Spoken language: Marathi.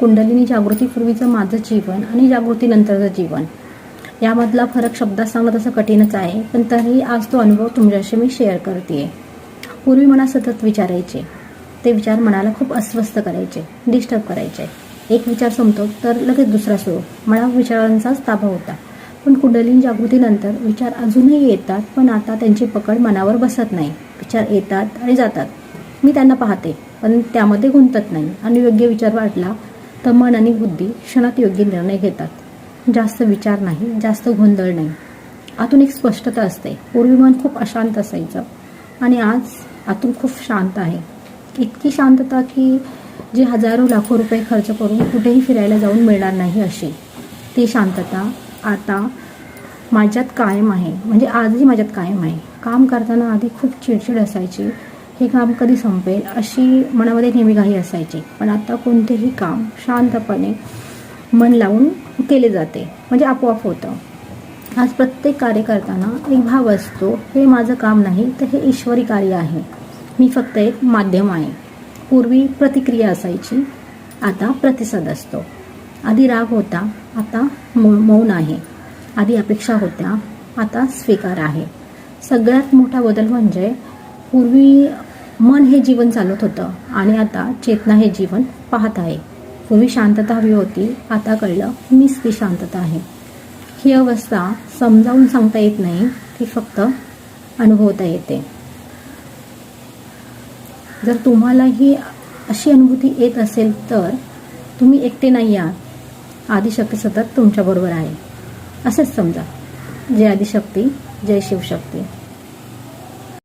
कुंडलिनी जागृतीपूर्वीचं माझं जीवन आणि जागृतीनंतरचं जीवन यामधला फरक शब्दात सांगणं तसं कठीणच आहे, पण तरीही आज तो अनुभव तुमच्याशी मी शेअर करते. पूर्वी मनात सतत विचारायचे, ते विचार मनाला खूप अस्वस्थ करायचे, डिस्टर्ब करायचे. एक विचार संपतो तर लगेच दुसरा सुरू. मनावर विचारांचाच ताबा होता. पण कुंडलिनी जागृतीनंतर विचार अजूनही येतात, पण आता त्यांची पकड मनावर बसत नाही. विचार येतात आणि जातात, मी त्यांना पाहते, पण त्यामध्ये गुंतत नाही. आणि योग्य विचार वाटला तर मन आणि बुद्धी क्षणात योग्य निर्णय घेतात. जास्त विचार नाही, जास्त गोंधळ नाही, आतून एक स्पष्टता असते. पूर्वी मन खूप अशांत असायचं आणि आज आतून खूप शांत आहे. इतकी शांतता की जी हजारो लाखो रुपये खर्च करून कुठेही फिरायला जाऊन मिळणार नाही अशी. ती शांतता आता माझ्यात कायम आहे, म्हणजे आजही माझ्यात कायम आहे. काम करताना आधी खूप चिडचिड असायची, हे काम कधी संपेल अशी मनामध्ये नेहमी घाई असायची. पण आता कोणतेही काम शांतपणे मन लावून केले जाते, म्हणजे आपोआप होतं. आज प्रत्येक कार्य करताना एक भाव असतो, हे माझं काम नाही तर हे ईश्वरी कार्य आहे, मी फक्त एक माध्यम आहे. पूर्वी प्रतिक्रिया असायची, आता प्रतिसाद असतो. आधी राग होता, आता मौन आहे. आधी अपेक्षा होत्या, आता स्वीकार आहे. सगळ्यात मोठा बदल म्हणजे पूर्वी मन हे जीवन चालवत होतं आणि आता चेतना हे जीवन पाहत आहे. पूर्वी शांतता हवी होती, आता कळलं मीच ती शांतता आहे. ही अवस्था समजावून सांगता येत नाही, ती फक्त अनुभवता येते. जर तुम्हाला ही अशी अनुभूती येत असेल तर तुम्ही एकटे नाही आहात. आदिशक्ती सतत तुमच्याबरोबर आहे, असेच समजा. जय आदिशक्ती, जय शिवशक्ती.